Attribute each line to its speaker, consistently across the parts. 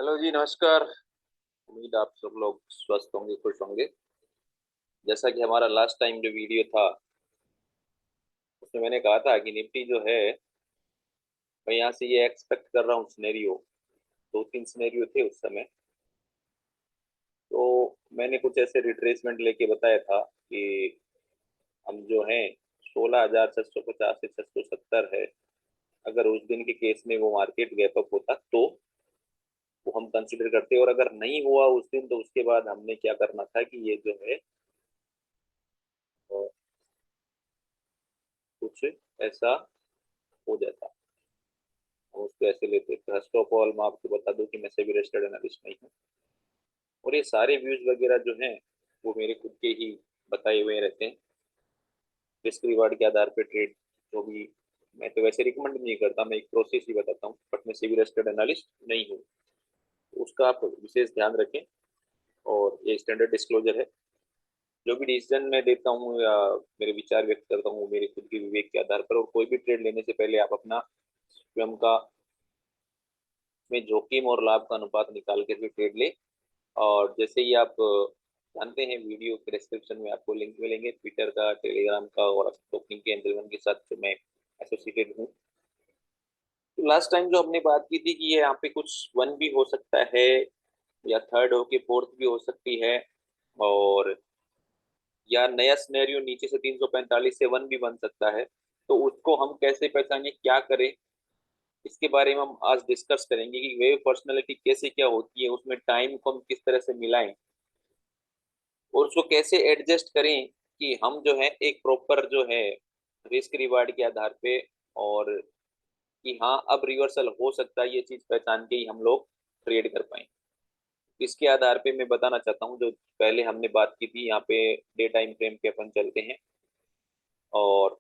Speaker 1: Hello जी, नमस्कार। उम्मीद आप सब लोग स्वस्थ होंगे, खुश होंगे। जैसा कि हमारा लास्ट टाइम जो वीडियो था उसमें मैंने कहा था कि निफ्टी जो है, मैं यहाँ से ये एक्सपेक्ट कर रहा हूँ सिनेरियो। दो तीन सिनेरियो थे उस समय। तो मैंने कुछ ऐसे रिट्रेसमेंट लेके बताया था कि हम जो हैं 16,650 से 670 है। अगर उस दिन के केस में वो मार्केट गैप अप होता तो वो हम कंसिडर करते, और अगर नहीं हुआ उस दिन तो उसके बाद हमने क्या करना था कि ये जो है कुछ ऐसा हो जाता। हम उसको ऐसे लेते। फर्स्ट ऑफ ऑल मैं आपको बता दूं कि मैं सेबी रजिस्टर्ड एनालिस्ट नहीं हूँ, और ये सारे व्यूज वगैरह जो हैं वो मेरे खुद के ही बताए हुए रहते हैं। रिस्क रिवार्ड के आधार पे ट्रेड जो भी, मैं तो वैसे रिकमेंड नहीं करता, मैं एक प्रोसेस ही बताता हूँ, बट मैं सेबी रजिस्टर्ड एनालिस्ट नहीं हूँ। तो उसका आप विशेष ध्यान रखें। और ये स्टैंडर्ड डिस्क्लोजर है। जो भी डिसीजन मैं देता हूँ या मेरे विचार व्यक्त करता हूँ वो मेरे खुद के विवेक के आधार पर, और कोई भी ट्रेड लेने से पहले आप अपना स्वयं का में जोखिम और लाभ का अनुपात निकाल के फिर ट्रेड ले। और जैसे ही आप जानते हैं, वीडियो के डिस्क्रिप्शन में आपको लिंक मिलेंगे ट्विटर का, टेलीग्राम का, और टोकनिंग के एंजल के साथ जो मैं एसोसिएटेड हूँ। तो लास्ट टाइम जो हमने बात की थी कि ये यहाँ पे कुछ वन भी हो सकता है, या थर्ड हो के फोर्थ भी हो सकती है, और या नया सिनेरियो नीचे से 345 से वन भी बन सकता है। तो उसको हम कैसे पहचानें, क्या करें, इसके बारे में हम आज डिस्कस करेंगे कि वेव पर्सनैलिटी कैसे क्या होती है, उसमें टाइम को हम किस तरह से मिलाएं, और उसको कैसे एडजस्ट करें कि हम जो है एक प्रॉपर जो है रिस्क रिवार्ड के आधार पे, और कि हाँ अब रिवर्सल हो सकता है, ये चीज पहचान के ही हम लोग ट्रेड कर पाए। इसके आधार पे मैं बताना चाहता हूँ, जो पहले हमने बात की थी यहाँ पे डे टाइम फ्रेम के अपन चलते हैं। और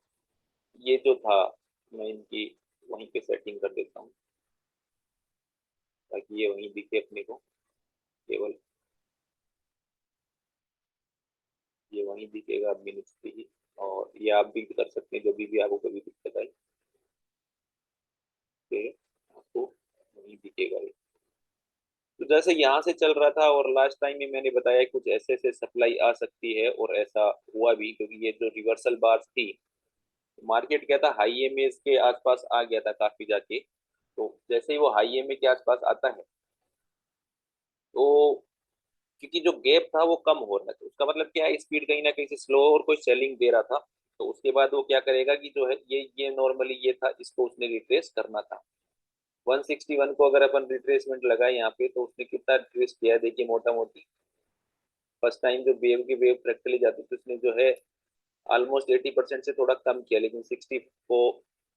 Speaker 1: ये जो था, मैं इनकी वहीं पे सेटिंग कर देता हूँ ताकि ये वहीं दिखे अपने को केवल। ये वहीं दिखेगा मिनट्स पे ही। और ये आप भी कर सकते हैं, जब भी आपको कभी दिक्कत आई तो आपको वहीं दिखेगा ये। तो जैसे यहाँ से चल रहा था, और लास्ट टाइम में मैंने बताया कुछ ऐसे ऐसे सप्लाई आ सकती है, और ऐसा हुआ भी, क्योंकि ये जो रिवर्सल बार्स थी, मार्केट क्या था, हाई एमए के आसपास आ गया था काफी जाके। तो जैसे ही वो हाई एमए के आसपास आता है, तो क्योंकि जो गैप था वो कम हो रहा था, उसका मतलब क्या है, स्पीड कहीं ना कहीं से स्लो, और कोई सेलिंग दे रहा था। तो उसके बाद वो क्या करेगा कि जो है ये नॉर्मली ये था, इसको उसने रिट्रेस करना था। 161 को अगर अपन रिट्रेसमेंट लगाए यहाँ पे, तो उसने कितना रिट्रेस किया है देखिए, मोटा मोटी। फर्स्ट टाइम जो वेव की वेव प्रैक्टिकली जाती थी, उसने जो है ऑलमोस्ट 80% से थोड़ा कम किया, लेकिन 60 को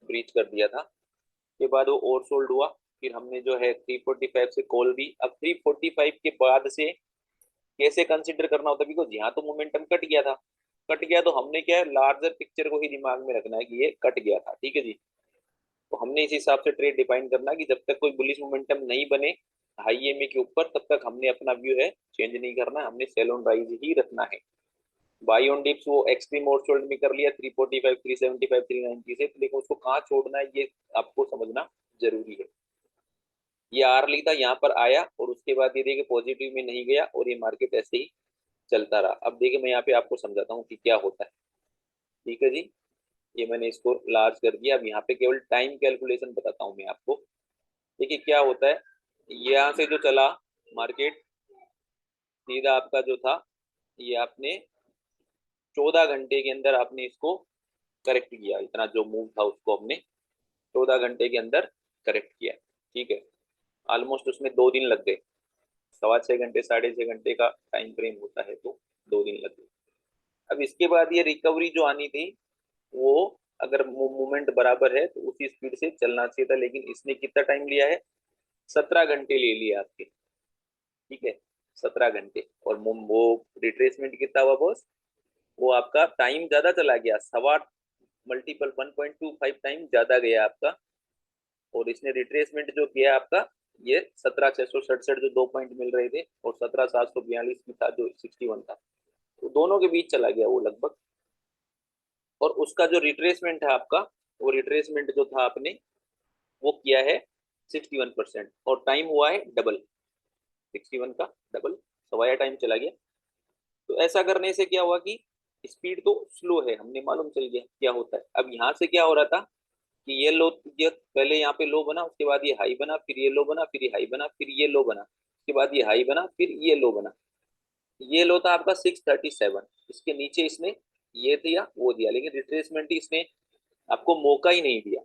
Speaker 1: ब्रीच कर दिया था। के बाद वो ओवर सोल्ड हुआ। फिर हमने जो है 345 से कॉल दी। अब 345 के बाद से कैसे कंसिडर करना होता है, बिकॉज यहाँ तो मोमेंटम कट गया था। कट गया तो हमने क्या है, लार्जर पिक्चर को ही दिमाग में रखना है कि ये कट गया था, ठीक है जी। तो हमने इस हिसाब से ट्रेड डिफाइन करना है कि जब तक कोई बुलिश मोमेंटम नहीं बने हाई एमए के ऊपर, तब तक हमने अपना व्यू है चेंज नहीं करना है, हमने सेल ऑन राइज ही रखना है। बाई ऑन डिप्स वो एक्सट्रीम ओवरसोल्ड में कर लिया 345, 375, 390 से, लेकिन उसको कहाँ छोड़ना है ये आपको समझना जरूरी है। ये आर्ली था, यहाँ पर आया, और उसके बाद ये देखिए पॉजिटिव में नहीं गया, और ये मार्केट ऐसे ही चलता रहा। अब देखिए मैं यहाँ पे आपको समझाता हूँ कि क्या होता है। ठीक है जी। ये मैंने इसको लार्ज कर दिया। अब यहाँ पे केवल टाइम कैलकुलेशन बताता हूँ मैं आपको। देखिए क्या होता है, यहाँ से जो चला मार्केट, सीधा आपका जो था, ये आपने 14 घंटे के अंदर आपने इसको करेक्ट किया। इतना जो मूव था उसको हमने 14 घंटे के अंदर करेक्ट किया। ठीक है। ऑलमोस्ट उसमें 2 दिन लग गए। 6.25 घंटे, 6.5 घंटे का टाइम फ्रेम होता है, तो 2 दिन लग गए। अब इसके बाद ये रिकवरी जो आनी थी, वो अगर मूवमेंट बराबर है तो उसी स्पीड से चलना चाहिए था, लेकिन इसने कितना टाइम लिया है, 17 घंटे ले लिया आपके। ठीक है। 17 घंटे। और वो रिट्रेसमेंट कितना हुआ बॉस, वो आपका टाइम ज्यादा चला गया, सवा मल्टीपल 1.25 टाइम ज्यादा गया आपका। और इसने रिट्रेसमेंट जो किया आपका, ये 17,667 जो 2 पॉइंट मिल रहे थे, और 17,742 भी था जो 61 था, तो दोनों के बीच चला गया वो लगभग। और उसका जो रिट्रेसमेंट है आपका, वो रिट्रेसमेंट जो था आपने वो किया है 61%, और टाइम हुआ है डबल। 61 का डबल, सवाया टाइम चला गया। तो ऐसा करने से क्या हुआ कि स्पीड तो स्लो है, हमने मालूम चल गया क्या होता है। अब यहाँ से क्या हो रहा था कि ये लो, ये पहले यहाँ पे लो बना, उसके बाद ये हाई बना, फिर ये लो बना, फिर ये हाई बना, फिर ये लो बना, उसके बाद ये हाई बना, फिर ये लो बना। ये लो था आपका 637, इसके नीचे इसने ये दिया वो दिया, लेकिन रिट्रेसमेंट ही इसने आपको मौका ही नहीं दिया।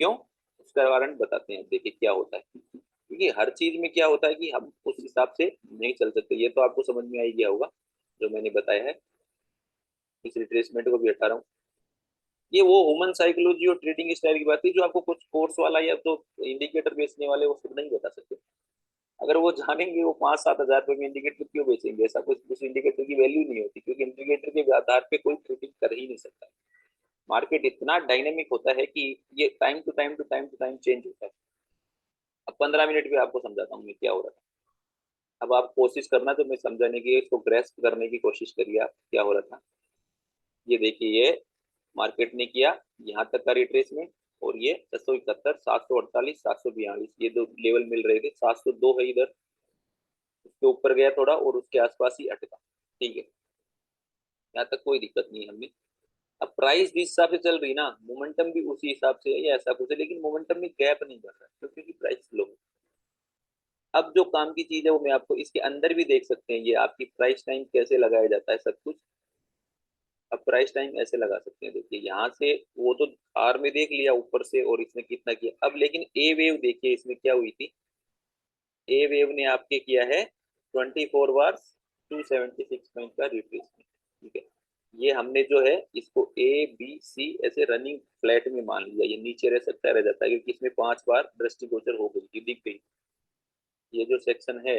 Speaker 1: क्यों? उसका कारण बताते हैं, देखिए क्या होता है। क्योंकि हर चीज में क्या होता है कि हम उस हिसाब से नहीं चल सकते, ये तो आपको समझ में आ ही गया होगा जो मैंने बताया है। इस रिट्रेसमेंट को भी हटा रहा हूँ। ये वो ह्यूमन साइकोलॉजी और ट्रेडिंग स्टाइल की बात थी जो आपको कुछ कोर्स वाला या तो इंडिकेटर बेचने वाले वो सब नहीं बता सकते। अगर वो जानेंगे वो 5-7 हज़ार रुपए में इंडिकेटर क्यों बेचेंगे, ऐसा कुछ उस इंडिकेटर की वैल्यू नहीं होती, क्योंकि इंडिकेटर के आधार पे कोई ट्रेडिंग कर ही नहीं सकता। मार्केट इतना डायनेमिक होता है कि ये time to time to time to time change होता है। अब 15 मिनट में आपको समझाता हूँ मैं क्या हो रहा था। अब आप कोशिश करना तो मैं समझाने की, इसको ग्रेस्प करने की कोशिश करिए आप क्या हो रहा था। ये देखिए, ये मार्केट ने किया यहाँ तक का रिट्रेसमेंट, और ये 671, 748, 742, ये दो लेवल मिल रहे थे। 702 है इधर, उसके ऊपर गया थोड़ा और उसके आसपास ही अटका। ठीक है, यहाँ तक कोई दिक्कत नहीं है हमें। अब प्राइस जिस हिसाब से चल रही ना, मोमेंटम भी उसी हिसाब से है या ऐसा कुछ है, लेकिन मोमेंटम में गैप नहीं कर रहा है क्योंकि प्राइस स्लो है। अब जो काम की चीज है वो मैं आपको इसके अंदर भी देख सकते हैं, ये आपकी प्राइस टाइम कैसे लगाया जाता है सब कुछ। अब प्राइस टाइम ऐसे लगा सकते हैं, देखिए यहाँ से वो तो आर में देख लिया ऊपर से और इसने कितना किया। अब लेकिन ए वेव देखिए इसमें क्या हुई थी। ए वेव ने आपके किया है 24 बार 276 पॉइंट का रिट्रेसमेंट। ठीक है, ये हमने जो है इसको ए बी सी ऐसे रनिंग फ्लैट में मान लिया, ये नीचे रह सकता है रह जाता है क्योंकि इसमें 5 बार दृष्टिगोचर हो गई थी, दिख गई। ये जो सेक्शन है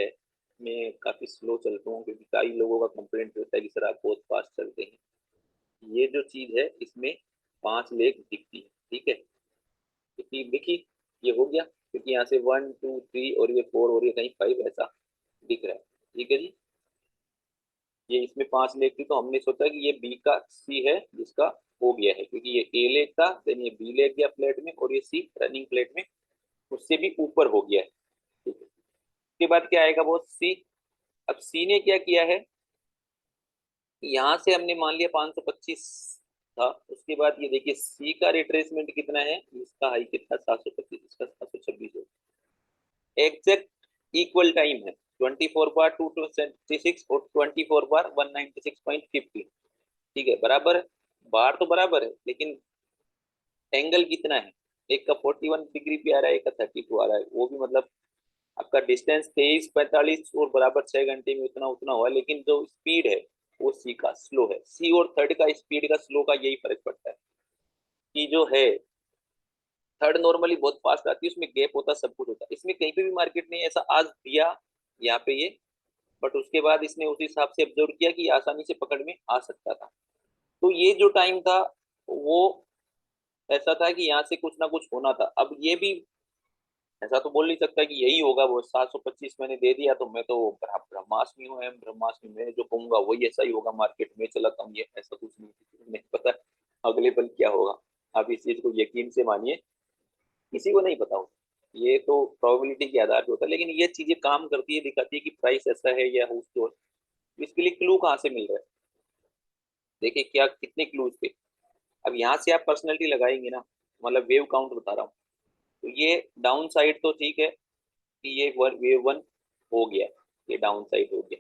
Speaker 1: मैं काफी स्लो चलता हूँ क्योंकि कई लोगों का कंप्लेंट रहता है कि सर आप बहुत फास्ट चलते हैं। ये जो चीज है इसमें 5 लेग दिखती है। ठीक है, कितनी दिखी, ये हो गया क्योंकि यहाँ से 1 2 3 और ये 4 और ये कहीं 5 ऐसा दिख रहा है। ठीक है जी, ये इसमें 5 लेग थी तो हमने सोचा कि ये बी का सी है जिसका हो गया है, क्योंकि ये ए लेग था, देन ये बी लेग गया फ्लैट में और ये सी रनिंग फ्लैट में उससे भी ऊपर हो गया है। ठीक है, उसके बाद क्या आएगा वो सी। अब सी ने क्या किया है, यहाँ से हमने मान लिया 525 था, उसके बाद ये देखिए सी का रिट्रेसमेंट कितना है, इसका हाई कितना 725, इसका 726 हो। एग्जैक्ट इक्वल टाइम है 24 बार 226 और 24 बार 196.50। ठीक है, बराबर है, बार तो बराबर है लेकिन एंगल कितना है, एक का 41 डिग्री पे आ रहा है, एक का 32 आ रहा है, वो भी मतलब आपका डिस्टेंस 23-45 और बराबर 6 घंटे में उतना उतना हुआ, लेकिन जो स्पीड है वो सी का स्लो है। सी और थर्ड का स्पीड का स्लो का यही फर्क पड़ता है कि जो है थर्ड नॉर्मली बहुत फास्ट आती है, उसमें गैप होता सब कुछ होता है, इसमें कहीं पे भी मार्केट ने ऐसा आज दिया यहाँ पे ये, बट उसके बाद इसने उस हिसाब से ऑब्जर्व किया कि आसानी से पकड़ में आ सकता था। तो ये जो टाइम था वो ऐसा था कि यहाँ से कुछ ना कुछ होना था। अब ये भी ऐसा तो बोल नहीं सकता कि यही होगा, वो 725 मैंने दे दिया तो मैं तो ब्रह्मास्मि हूँ, एम ब्रह्मास्मि, मैं जो कहूंगा वही ऐसा ही होगा, मार्केट में चलाता हूँ, ये ऐसा कुछ नहीं पता अगले पल क्या होगा। आप इस चीज को यकीन से मानिए, किसी को नहीं पता होगा, ये तो प्रोबेबिलिटी के आधार पर होता है, लेकिन ये चीजें काम करती है, दिखाती है कि प्राइस ऐसा है या उसको। इसके लिए क्लू कहाँ से मिल रहा है, देखिए क्या कितने क्लूज थे। अब यहाँ से आप पर्सनैलिटी लगाएंगे ना, मतलब वेव काउंट बता रहा हूँ, तो ये डाउन साइड तो ठीक है कि ये वेव वन हो गया, ये डाउन साइड हो गया।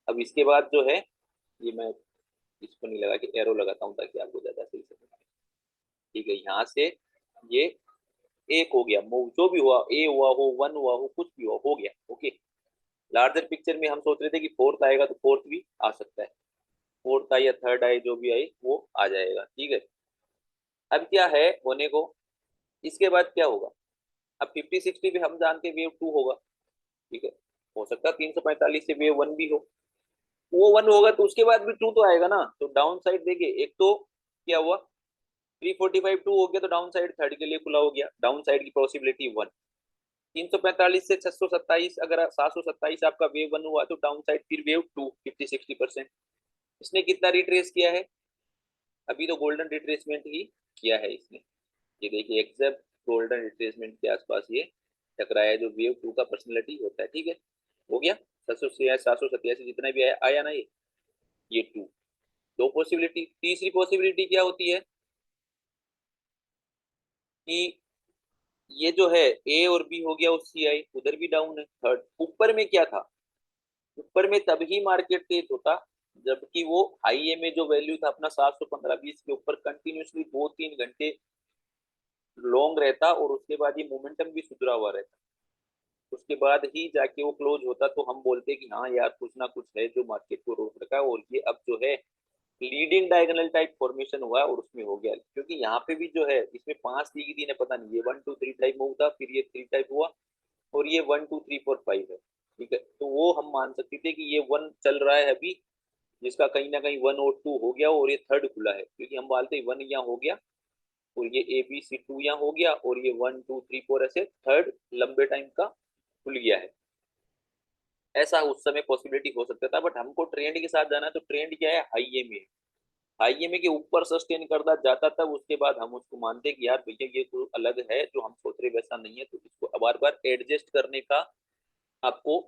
Speaker 1: अब इसके बाद जो है ये मैं इसको नहीं लगा कि एरो लगाता हूँ ताकि आपको ज्यादा सही से समझ। ठीक है, यहाँ से ये एक हो गया मूव, जो भी हुआ, ए हुआ हो वन हुआ हो कुछ भी हुआ हो गया। ओके, लार्जर पिक्चर में हम सोच रहे थे कि फोर्थ आएगा तो फोर्थ भी आ सकता है, फोर्थ आई या थर्ड आई जो भी आई वो आ जाएगा। ठीक है, अब क्या है होने को, इसके बाद क्या होगा। अब 50-60 पे हम जानते वेव टू होगा। ठीक है, हो सकता है 345 से वेव वन भी हो, वो वन होगा तो उसके बाद भी टू तो आएगा ना। तो डाउन साइड देखिए, एक तो क्या हुआ 345 टू हो गया तो डाउन साइड थर्ड के लिए खुला हो गया, डाउन साइड की पॉसिबिलिटी वन। 345 से 627, अगर 727 आपका वेव वन हुआ तो डाउन साइड फिर वेव टू 50-60%। इसने कितना रिट्रेस किया है, अभी तो गोल्डन रिट्रेसमेंट ही किया है इसने। ये देखिए एग्जैक्ट गोल्डन रिट्रेसमेंट के आसपास ये टकराया जो वेव टू का पर्सनैलिटी होता है। ठीक है, हो गया 787 जितना भी आया ना ये टू। दो पॉसिबिलिटी। तीसरी पॉसिबिलिटी क्या होती है कि ये जो है ए और बी हो गया, उस सी आई उधर भी डाउन है। थर्ड, ऊपर में क्या था, ऊपर में तभी मार्केट तेज होता जबकि वो हाई ए में जो वैल्यू था अपना 715-20 के ऊपर कंटिन्यूसली 2-3 घंटे लॉन्ग रहता और उसके बाद ये मोमेंटम भी सुधरा हुआ रहता। उसके बाद ही जाके वो क्लोज होता तो हम बोलते कि हाँ यार कुछ ना कुछ है जो मार्केट को रोक रखा है, और ये अब जो है लीडिंग डायगोनल टाइप फॉर्मेशन हुआ और उसमें हो गया। क्योंकि यहाँ पे भी जो है इसमें 5 दी थी ने पता नहीं, ये 1 2 3 टाइप मूव था, फिर ये 3 टाइप हुआ और ये 1 2 3 4 5 है। ठीक है, तो वो हम मान सकते थे कि ये 1 चल रहा है अभी, जिसका कहीं ना कहीं 1 और 2 हो गया और ये थर्ड खुला है, क्योंकि हम बोलते 1 यहाँ हो गया और ये ABC 2 यहाँ हो गया और ये 1 2 3 4 ऐसे थर्ड लंबे टाइम का खुल गया है। ऐसा उस समय पॉसिबिलिटी हो सकता था, बट हमको ट्रेंड के साथ जाना है, तो ट्रेंड क्या है, हाई में हाई में के ऊपर सस्टेन करता जाता था, उसके बाद हम उसको मानते कि यार भैया ये तो अलग है, जो हम सोच रहे वैसा नहीं है, तो इसको बार बार एडजस्ट करने का आपको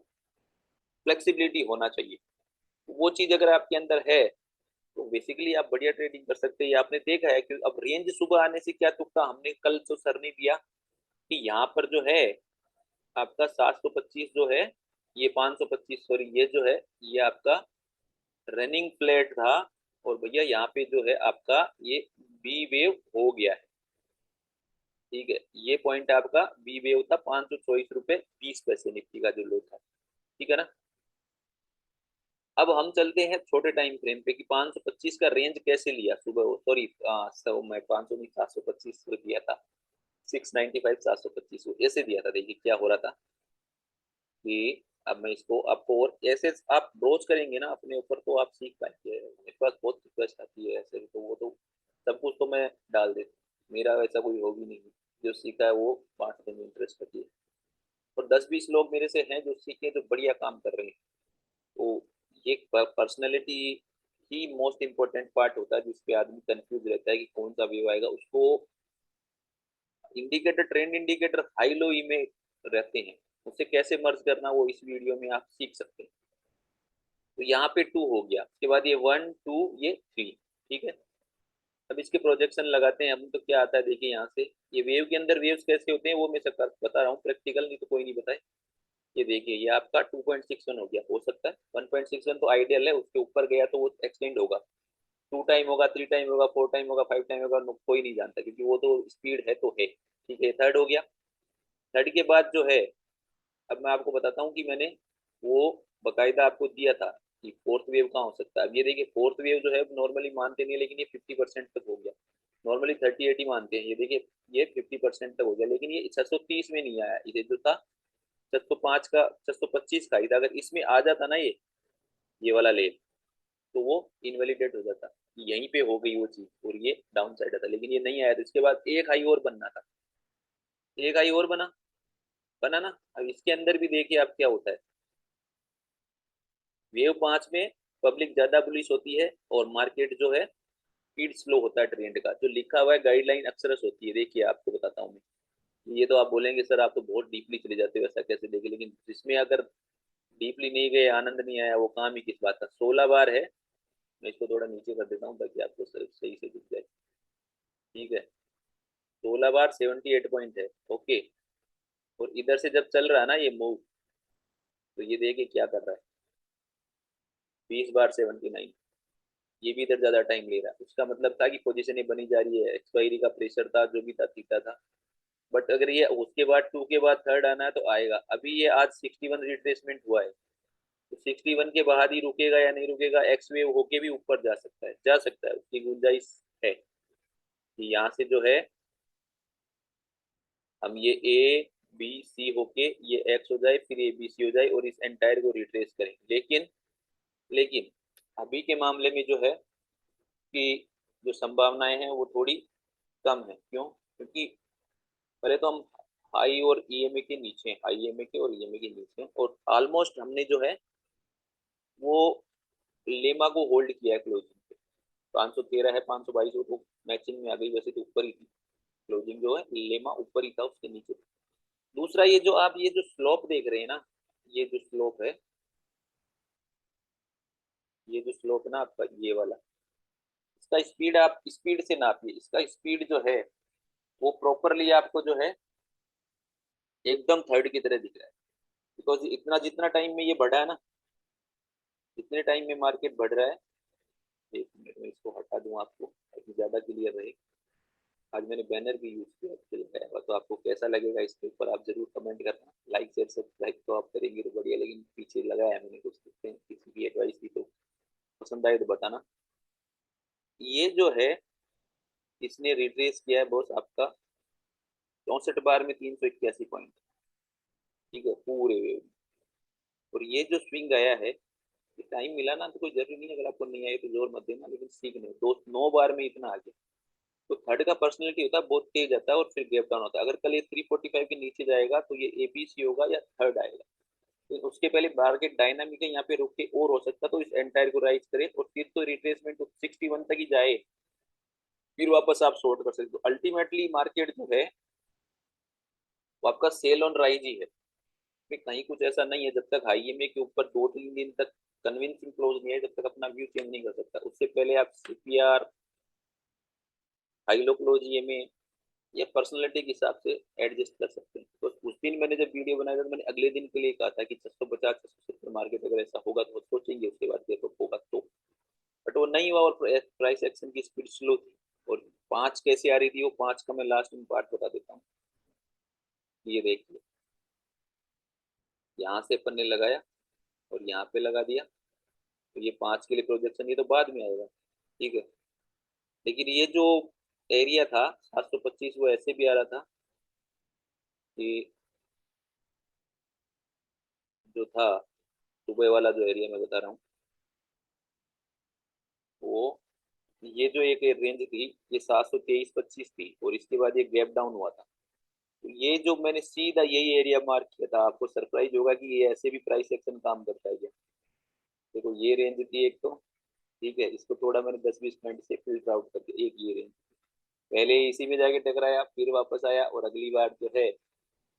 Speaker 1: फ्लेक्सिबिलिटी होना चाहिए। वो चीज अगर आपके अंदर है तो बेसिकली आप बढ़िया ट्रेडिंग कर सकते हैं। आपने देखा है कि अब रेंज सुबह आने से क्या तुक्का, हमने कल तो सर ने दिया कि यहाँ पर जो है आपका 725 जो है, ये 525 सॉरी, ये जो है ये आपका रनिंग फ्लैट था, और भैया यहाँ पे जो है आपका ये बी वेव हो गया है। ठीक है, ये पॉइंट आपका बी वेव था, 524 रुपए 20 पैसे निफ्टी का जो लो था। ठीक है ना। अब हम चलते हैं छोटे टाइम फ्रेम पे कि 525 का रेंज कैसे लिया सुबह, सॉरी मैं 500 नहीं 725 दिया था, 695 725 ऐसे दिया था। देखिए क्या हो रहा था कि अब मैं इसको आपको, और ऐसे आप ब्रोच करेंगे ना अपने ऊपर तो आप सीख पाएंगे। मेरे पास बहुत रिक्वेस्ट आती है ऐसे, तो वो तो सब कुछ तो मैं डाल देता हूँ, मेरा वैसा कोई हॉबी नहीं है। जो सीखा है वो बांटने में इंटरेस्ट रखिए, और 10-20 लोग मेरे से हैं जो सीखे, जो बढ़िया काम कर रहे हैं। तो ये पर्सनैलिटी ही मोस्ट इम्पोर्टेंट पार्ट होता है, जिसपे आदमी कंफ्यूज रहता है कि कौन सा व्यू आएगा। उसको indicator, trend indicator high low ई में रहते हैं, उसे कैसे मर्ज करना वो इस वीडियो में आप सीख सकते हैं। तो यहाँ पे 2 हो गया, उसके बाद ये 1 2 ये 3। ठीक है, अब इसके प्रोजेक्शन लगाते हैं हम, तो क्या आता है देखिए यहाँ से। ये वेव के अंदर वेव्स कैसे होते हैं वो मैं सब बता रहा हूँ प्रैक्टिकल, नहीं तो कोई नहीं बताए। ये देखिए ये आपका 2.61 हो गया, हो सकता है 1.61 तो आइडियल है, उसके ऊपर गया तो वो एक्सटेंड होगा, 2 टाइम होगा, 3 टाइम होगा, 4 टाइम होगा, 5 टाइम होगा, कोई नहीं जानता, क्योंकि वो तो स्पीड है तो है। ठीक है, थर्ड हो गया। थर्ड के बाद जो है, अब मैं आपको बताता हूँ कि मैंने वो बकायदा आपको दिया था कि फोर्थ वेव कहाँ हो सकता है। अब ये देखिए फोर्थ वेव जो है नॉर्मली मानते नहीं है, लेकिन ये 50% तक हो गया। नॉर्मली 30-80 मानते हैं, ये देखिए ये 50% तक हो गया, लेकिन ये 630 में नहीं आया, इसे जो था 605 का 625 का ही था। अगर इसमें आ जाता ना ये वाला लेवल, तो वो इनवैलिडेट हो जाता, यहीं पे हो गई वो चीज और ये डाउन साइड था, लेकिन ये नहीं आया। तो इसके बाद एक हाई और बनना था, एक हाई और बना, बना ना। अब इसके अंदर भी देखिए अब क्या होता है, वेव 5 में पब्लिक ज्यादा बुलिश होती है और मार्केट जो है स्पीड स्लो होता है ट्रेंड का, जो लिखा हुआ है गाइडलाइन अक्सरस होती है। देखिए आपको बताता हूँ मैं, ये तो आप बोलेंगे सर आप तो बहुत डीपली चले जाते हो, ऐसा कैसे देखे, लेकिन जिसमें अगर डीपली नहीं गए, आनंद नहीं आया, वो काम ही किस बात का। 16 बार है, मैं इसको थोड़ा नीचे कर देता हूँ ताकि आपको सही से दिख जाए। ठीक है, 16 बार 78 पॉइंट है। ओके, और इधर से जब चल रहा है ना ये मूव, तो ये देखिए क्या कर रहा है, 20 बार 79। ये भी इधर ज्यादा टाइम ले रहा है, उसका मतलब था कि पोजीशन ये बनी जा रही है, एक्सपायरी का प्रेशर था, जो भी था थीटा था। बट अगर ये उसके बाद 2 के बाद थर्ड आना है तो आएगा। अभी ये आज 61 रिट्रेसमेंट हुआ है, तो 61 के बाद ही रुकेगा या नहीं रुकेगा, एक्स वेव होके भी ऊपर जा सकता है, जा सकता है, उसकी गुंजाइश है कि यहाँ से जो है हम ये ABC होके ये एक्स हो जाए, फिर ABC हो जाए और इस एंटायर को रिट्रेस करेंगे। लेकिन लेकिन अभी के मामले में जो है कि जो संभावनाएं हैं वो थोड़ी कम है। क्यों? क्योंकि पहले तो हम हाई और ईएमए के नीचे, हाई ईएमए के और ईएमए के नीचे, और ऑलमोस्ट हमने जो है वो लेमा को होल्ड किया है क्लोजिंग पे। 513 है, 522 वो तो मैचिंग में आ गई, वैसे तो ऊपर ही थी क्लोजिंग, जो है लेमा ऊपर ही था, उसके नीचे। दूसरा ये जो आप ये जो स्लोप देख रहे हैं ना, ये जो स्लोप है, ये जो स्लोप है ना आपका, ये वाला, इसका स्पीड आप स्पीड से नापिए। इसका स्पीड जो है वो प्रॉपरली आपको जो है एकदम थर्ड की तरह दिख रहा है। बिकॉज इतना जितना टाइम में ये बढ़ा है ना, जितने टाइम में मार्केट बढ़ रहा है, एक मिनट में इसको हटा दूं आपको ताकि ज्यादा क्लियर रहे। आज मैंने बैनर भी यूज किया अच्छे लगाया हुआ, तो आपको कैसा लगेगा इसके ऊपर आप जरूर कमेंट करना। लाइक शेयर सब्सक्राइब तो आप करेंगे तो बढ़िया, लेकिन पीछे लगाया है मैंने कुछ, देखते हैं किसी की एडवाइस दी तो पसंद आए तो बताना। ये जो है इसने रिट्रेस किया है बॉस आपका 64 में 381 पॉइंट। ठीक है, पूरे वे। और ये जो स्विंग आया है, टाइम मिला ना तो कोई जरूरी नहीं है, अगर आपको नहीं आए तो जोर मत देना, लेकिन सीखने दो 9 बार में इतना आ गया। तो थर्ड का पर्सनैलिटी होता है बहुत तेज आता है और फिर गैप डाउन होता है। अगर कल ये 345 के नीचे जाएगा तो ये एपीसी होगा या थर्ड आएगा। तो उसके पहले मार्केट डायनामिक है, यहाँ पे रुक के और हो सकता तो इस एंटायर को राइज करे और फिर तो रिट्रेसमेंट 61 तक ही जाए, फिर वापस आप शॉर्ट कर सकते हो। अल्टीमेटली मार्केट जो है वो आपका सेल ऑन राइज ही है। कहीं कुछ ऐसा नहीं है, जब तक हाई में के ऊपर 2-3 दिन तक कन्विंसिंग क्लोज नहीं है, जब तक अपना व्यू चेंज नहीं कर सकता। उससे पहले आप CPR, high low close EMA या पर्सनैलिटी के हिसाब से एडजस्ट कर सकते हैं। तो उस दिन मैंने जब वीडियो बनाया था तो मैंने अगले दिन के लिए कहा था कि 650 670 मार्केट अगर ऐसा होगा तो सोचेंगे, उसके बाद देखो होगा तो। बट वो नहीं हुआ और प्राइस एक्शन की स्पीड स्लो थी। और 5 कैसे आ रही थी, वो 5 का मैं लास्ट में पार्ट बता देता हूँ। ये देखिए, यहाँ से अपन ने लगाया और यहाँ पे लगा दिया, तो ये 5 के लिए प्रोजेक्शन, ये तो बाद में आएगा। ठीक है, लेकिन ये जो एरिया था 725, वो ऐसे भी आ रहा था कि जो था सुबह वाला जो एरिया मैं बता रहा हूँ, वो ये जो एक रेंज थी, ये 723-25 थी और इसके बाद ये गैप डाउन हुआ था। तो ये जो मैंने सीधा यही एरिया मार्क किया था, आपको सरप्राइज होगा कि ये ऐसे भी प्राइस एक्शन काम करता है क्या। देखो ये रेंज थी एक तो, ठीक है, इसको थोड़ा मैंने 10-20 मिनट से फिल्टर आउट कर दिया। एक ये रेंज, पहले इसी में जाके टकराया, फिर वापस आया और अगली बार जो है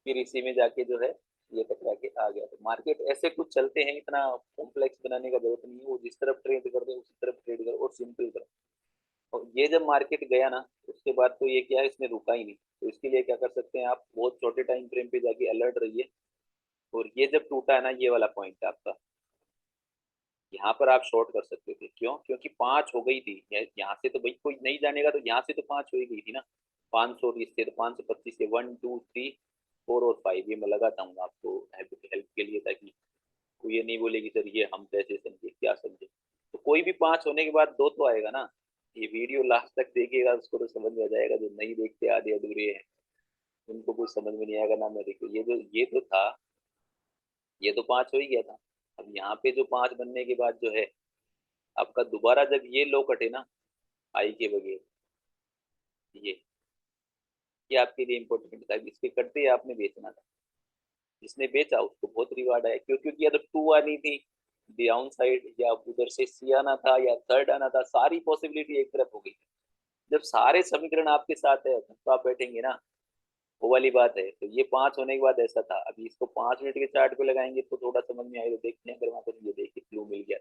Speaker 1: फिर इसी में जाके जो है ये टकरा के आ गया। तो मार्केट ऐसे कुछ चलते हैं, इतना कॉम्प्लेक्स बनाने का जरूरत नहीं है। वो जिस तरफ ट्रेड कर दे उसी तरफ ट्रेड करो और सिंपल करो। और ये जब मार्केट गया ना, उसके बाद तो ये क्या है, इसने रुका ही नहीं। तो इसके लिए क्या कर सकते हैं आप, बहुत छोटे टाइम फ्रेम पे जाके अलर्ट रहिए। और ये जब टूटा है ना, ये वाला पॉइंट है आपका, यहाँ पर आप शॉर्ट कर सकते थे। क्यों? क्योंकि 5 हो गई थी। यहाँ से तो भाई कोई नहीं जानेगा, तो यहाँ से तो 5 हो ही गई थी ना। 520 से तो 525 से 1 2 3 4 और 5, ये मैं लगाता हूँ आपको हेल्प हेल्प के लिए, ताकि कोई ये नहीं बोले कि सर ये हम कैसे समझे क्या समझे। तो कोई भी 5 होने के बाद 2 तो आएगा ना। ये वीडियो लास्ट तक देखिएगा, उसको तो समझ में आ जाएगा। जो नहीं देखते आधे अधूरे हैं, उनको कुछ समझ में नहीं आएगा ना। मैं देखो ये जो ये तो था, ये तो 5 हो ही गया था। अब यहाँ पे जो 5 बनने के बाद जो है आपका दोबारा जब ये लो कटे ना, आई के बगैर, ये आपके लिए इंपॉर्टेंट था। इसके कटते ही आपने बेचना था। जिसने बेचा उसको बहुत रिवार्ड आया। क्यों? क्योंकि अगर 2 आनी थी डाउन साइड, या उधर से सी आना था या थर्ड आना था, सारी पॉसिबिलिटी एक तरफ हो गई। जब सारे समीकरण आपके साथ है तो आप बैठेंगे ना, वो वाली बात है। तो ये 5 होने के बाद ऐसा था। अभी इसको 5 मिनट के चार्ट पे लगाएंगे तो थोड़ा समझ में आएगा। तो देखते हैं, अगर वहां पर ये देखिए क्लू मिल गया।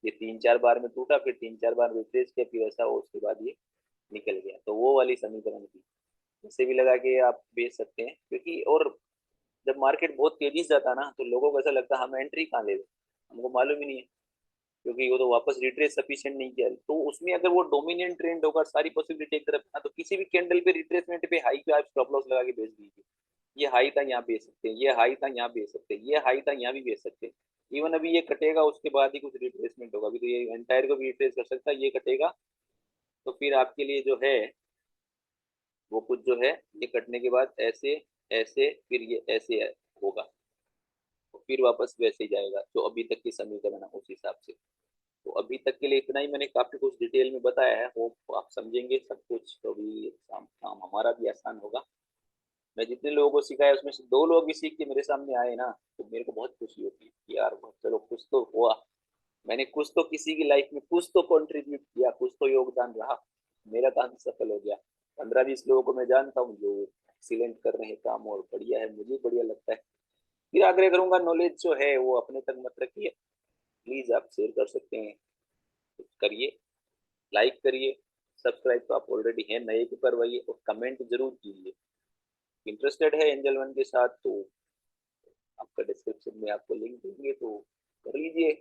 Speaker 1: ये 3-4 बार में टूटा, फिर 3-4 बार रिट्रेस किया, फिर ऐसा हो, उसके बाद ये निकल गया। तो वो वाली समीकरण थी, इसे भी लगा के आप बेच सकते हैं। क्योंकि और जब मार्केट बहुत तेजी से जाता है ना, तो लोगों को ऐसा लगता है हम एंट्री कहाँ ले लें, हमको मालूम ही नहीं है। क्योंकि वो तो वापस रिट्रेस सफिशिएंट नहीं किया, तो उसमें अगर वो डोमिनेंट ट्रेंड होगा, सारी पॉसिबिलिटी एक तरफ ना, तो किसी भी कैंडल पे रिट्रेसमेंट पे हाई पे आप स्टॉप लॉस लगा के बेच दीजिए। ये हाई था, यहाँ बेच सकते हैं। ये हाई था, यहाँ बेच सकते हैं। ये हाई था, यहाँ भी बेच सकते हैं। इवन अभी ये कटेगा, उसके बाद ही कुछ रिट्रेसमेंट होगा। अभी तो ये एंटायर को भी रिट्रेस कर सकता है, ये कटेगा तो फिर आपके लिए जो है वो कुछ जो है, ये कटने के बाद ऐसे ऐसे फिर ये ऐसे होगा, तो फिर वापस वैसे ही जाएगा। जो अभी तक की समीकरण है उस हिसाब से। तो अभी तक के लिए इतना ही, मैंने काफी कुछ डिटेल में बताया है। वो आप समझेंगे सब कुछ तो अभी काम हमारा भी आसान होगा। मैं जितने लोगों को सिखाया उसमें से 2 लोग भी सीख के मेरे सामने आए ना, तो मेरे को बहुत खुशी होती है कि यार चलो कुछ तो हुआ। मैंने कुछ तो किसी की लाइफ में कुछ तो कंट्रीब्यूट किया, कुछ तो योगदान रहा, मेरा काम सफल हो गया। 15-20 लोगों को मैं जानता हूँ जो एक्सीलेंट कर रहे हैं काम, और बढ़िया है, मुझे बढ़िया लगता है। फिर आग्रह करूंगा, नॉलेज जो है वो अपने तक मत रखिए, प्लीज आप शेयर कर सकते हैं तो करिए, लाइक करिए, सब्सक्राइब तो आप ऑलरेडी हैं, नए को करवाइए और कमेंट जरूर कीजिए। इंटरेस्टेड है एंजल वन के साथ तो आपका डिस्क्रिप्शन में आपको लिंक देंगे तो कर लीजिए।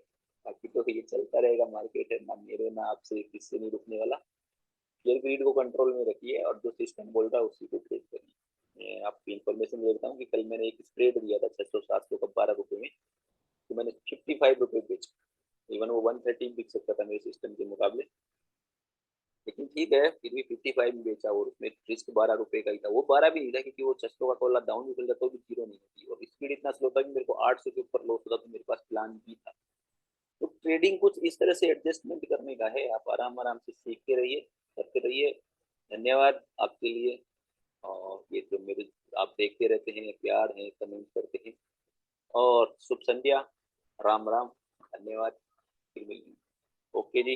Speaker 1: बाकी तो ये चलता रहेगा, मार्केट है, ना मेरे ना आपसे किससे नहीं रुकने वाला। शेयर ग्रीड को कंट्रोल में रखिए और जो सिस्टम बोल रहा है उसी को ट्रेड करिए। मैं आपकी इन्फॉर्मेशन दे देता हूँ कि कल मैंने एक स्प्रेड दिया था 600-700 का 12 रुपए में, तो मैंने 55 रुपए बेचा। इवन वो 130 बिक सकता था मेरे सिस्टम के मुकाबले, लेकिन ठीक है फिर भी 55 में बेचा और उसमें रिस्क 12 रुपए का ही था। वो 12 भी नहीं था क्योंकि वो 600 का कॉलर डाउन भी खुल जाता तो भी जीरो नहीं होती, और स्पीड इतना स्लो था कि मेरे को 800 के ऊपर लॉस होता, तो मेरे पास प्लान भी था। तो ट्रेडिंग कुछ इस तरह से एडजस्टमेंट करने का है, आप आराम आराम से सीखते रहिए, करते रहिए। धन्यवाद आपके लिए। और ये जो मेरे आप देखते रहते हैं, प्यार है, कमेंट करते हैं, और शुभ संध्या, राम राम, धन्यवाद, फिर मिलेंगे। ओके जी।